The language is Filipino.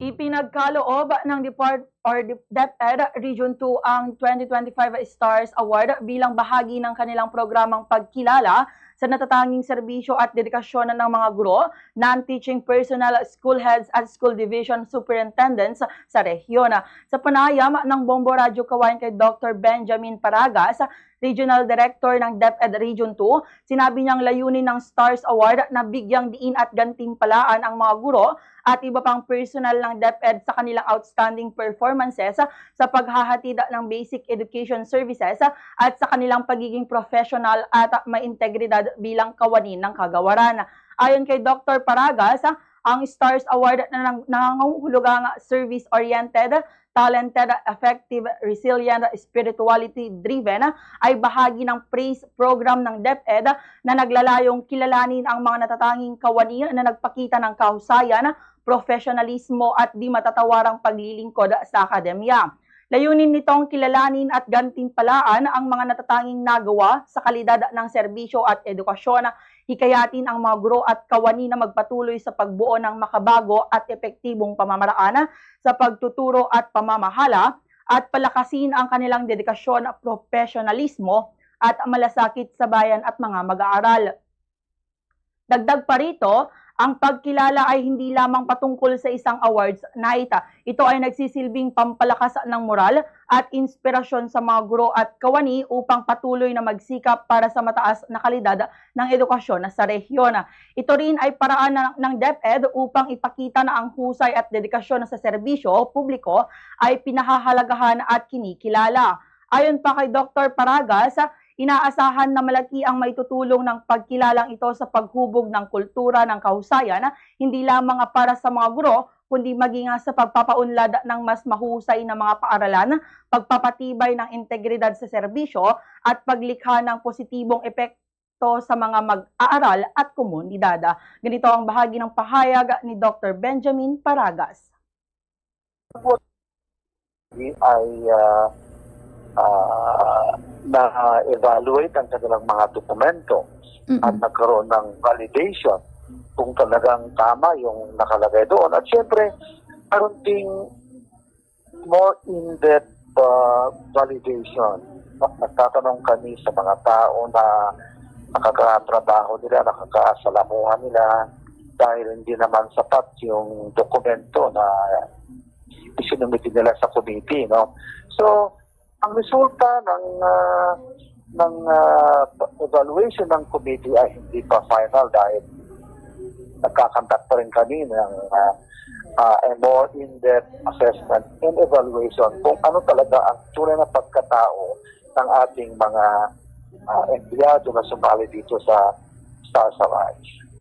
Ipinagkaloob ng DepEd Region 2 ang 2025 STARS Award bilang bahagi ng kanilang programang pagkilala sa natatanging serbisyo at dedikasyon ng mga guro, non-teaching personnel, school heads at school division superintendents sa rehiyon. Sa panayam ng Bombo Radyo Kawayan kay Dr. Benjamin Paragas, Regional Director ng DepEd Region 2, sinabi niyang layunin ng STARS Award na bigyang diin at gantimpalaan ang mga guro at iba pang personal ng DepEd sa kanilang outstanding performances sa paghahatid ng basic education services at sa kanilang pagiging professional at may integridad bilang kawani ng kagawaran. Ayon kay Dr. Paragas, ang STARS Award na nangangahulugang service-oriented, talented, effective, resilient, spirituality-driven ay bahagi ng praise program ng DepEd na naglalayong kilalanin ang mga natatanging kawani na nagpakita ng kahusayan, profesionalismo at di matatawarang paglilingkod sa akademya. Layunin nitong kilalanin at gantimpalaan ang mga natatanging nagawa sa kalidad ng serbisyo at edukasyon, hikayatin ang mga guro at kawani na magpatuloy sa pagbuo ng makabago at epektibong pamamaraan sa pagtuturo at pamamahala at palakasin ang kanilang dedikasyon, profesionalismo at malasakit sa bayan at mga mag-aaral. Dagdag pa rito, ang pagkilala ay hindi lamang patungkol sa isang awards night. Ito ay nagsisilbing pampalakas ng moral at inspirasyon sa mga guro at kawani upang patuloy na magsikap para sa mataas na kalidad ng edukasyon sa rehiyon. Ito rin ay paraan ng DepEd upang ipakita na ang husay at dedikasyon sa serbisyo publiko ay pinahahalagahan at kinikilala. Ayon pa kay Dr. Paragas, inaasahan na malaki ang maitutulong ng pagkilalang ito sa paghubog ng kultura ng kahusayan, hindi lamang para sa mga guro, kundi maging sa pagpapaunlad ng mas mahusay na mga paaralan, pagpapatibay ng integridad sa serbisyo, at paglikha ng positibong epekto sa mga mag-aaral at komunidad. Ganito ang bahagi ng pahayag ni Dr. Benjamin Paragas. Ay na-evaluate ang kanilang mga dokumento at nagkaroon ng validation kung talagang tama yung nakalagay doon. At syempre, meron ding more in-depth validation. Nagtatanong kami sa mga tao na nakakatrabaho nila, nakakasalamuhan nila dahil hindi naman sapat yung dokumento na isinumiti nila sa committee, no? So, ang resulta ng evaluation ng committee ay hindi pa final dahil nagkakandak pa rin kami ng a more in-depth assessment and evaluation kung ano talaga ang tunay na pagkatao ng ating mga empleyado na sumali dito sa STARS Awards.